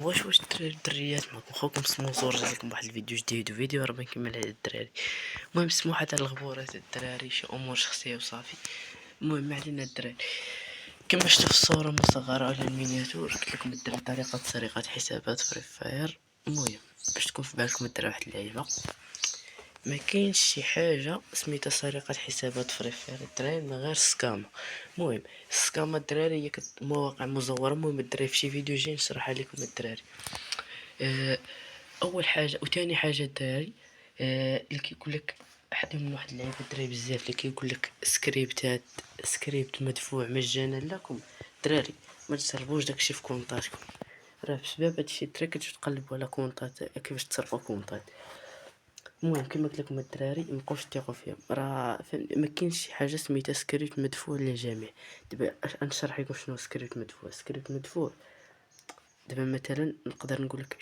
واش الدريات معكم خوكم سموزور جا لكم واحد الفيديو جديد وفيديو راه نكمل على الدراري. المهم سموحه تاع الغبورات الدراري شي امور شخصيه وصافي. المهم ما علينا الدراري، كما شفتوا في الصوره المصغره على المينياتور قلت لكم الدراري طريقه سرقه حسابات فري فاير. المهم باش تكون في بالكم الدراري واحد اللعيبه، ما كاينش شي حاجه سميتها سرقه حسابات فري فاير الدراري من غير سكام. المهم السكام الدراري هي مواقع مزوره. المهم الدراري في شي فيديو جاي نشرح لكم الدراري. اول حاجه وثاني حاجه الدراري، اللي كيقول لك حد من واحد اللعيبه الدراري بزاف اللي كيقول لك سكريبت مدفوع مجانا لكم الدراري. ما تسربوش داكشي في كونطاتكم، راه بسبب هادشي التريك تقلبوا على كونطات كيفاش تسربوا كونطات. المهم كما قلت لكم الدراري مابقاوش تثقوا فيهم، راه ما كاينش شي حاجه سميتها سكريبت مدفوع للجميع. دابا نشرح لكم شنو سكريبت مدفوع. سكريبت مدفوع دابا مثلا نقدر نقول لك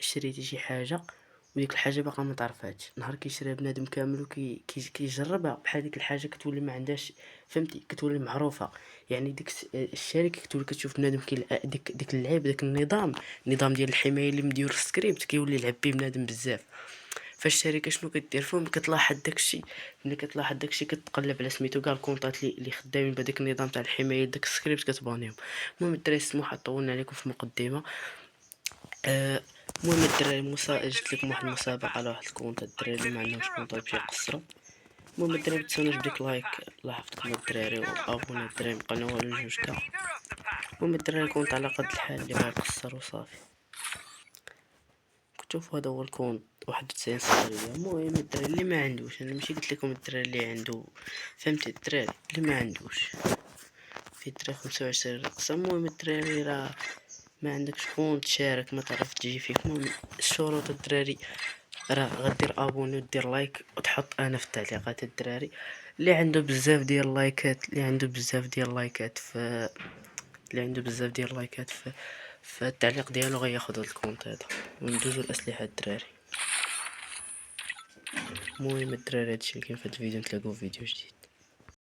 شريتي شي حاجه وديك الحاجه باقا ما تعرفهاش، نهار كيشريها بنادم كامل كيجربها بحال ديك الحاجه كتولي ما عندهاش، فهمتي، كتولي معروفه. يعني ديك الشركه كتولي كتشوف بنادم ديك اللعيب داك النظام ديال الحمايه اللي مديور السكريبت كيولي يلعب بيه بنادم بزاف. فالشركه شنو كدير فيهم؟ كتلاحظ داكشي، ملي كتلاحظ داكشي كتقلب على سميتو كاع الكونطات اللي خدامين بهذاك النظام تاع الحمايه داك السكريبت كتبانيهم. المهم الدراري سموحه طولنا عليكم في المقدمه. المهم الدراري جبت لكم واحد المسابقه على واحد الكونت. الدراري اللي ما عندهمش كونط يمشيو يقصروا. المهم الدراري متنساوناش بديك لايك الله يحفظكم الدراري، وابونا الدراري القناه ولا جوج كاع. المهم الدراري كونت على قد الحال اللي بغا يقصر وصافي. شوفوا هذا هو الكونت 91 صفرية. المهم الدراري اللي ما عندوش، انا ماشي قلت لكم الدراري اللي عنده، فهمتي، الدراري اللي ما عندوش في الدراري 25 رقصة. المهم الدراري راه ما عندكش كونت تشارك ما تعرف تجي فيك. المهم الشروط الدراري راه غدير ابوني ودير لايك وتحط انا في التعليقات الدراري. اللي عنده بزاف ديال اللايكات اللي عنده بزاف ديال اللايكات في اللي عنده بزاف ديال اللايكات في التعليق ديالو غياخد هاد الكونت هذا. وندوزو الاسلحه الدراري. المهم الدراري هادشي اللي كاين في هاد الفيديو، نتلاقاو في فيديو جديد.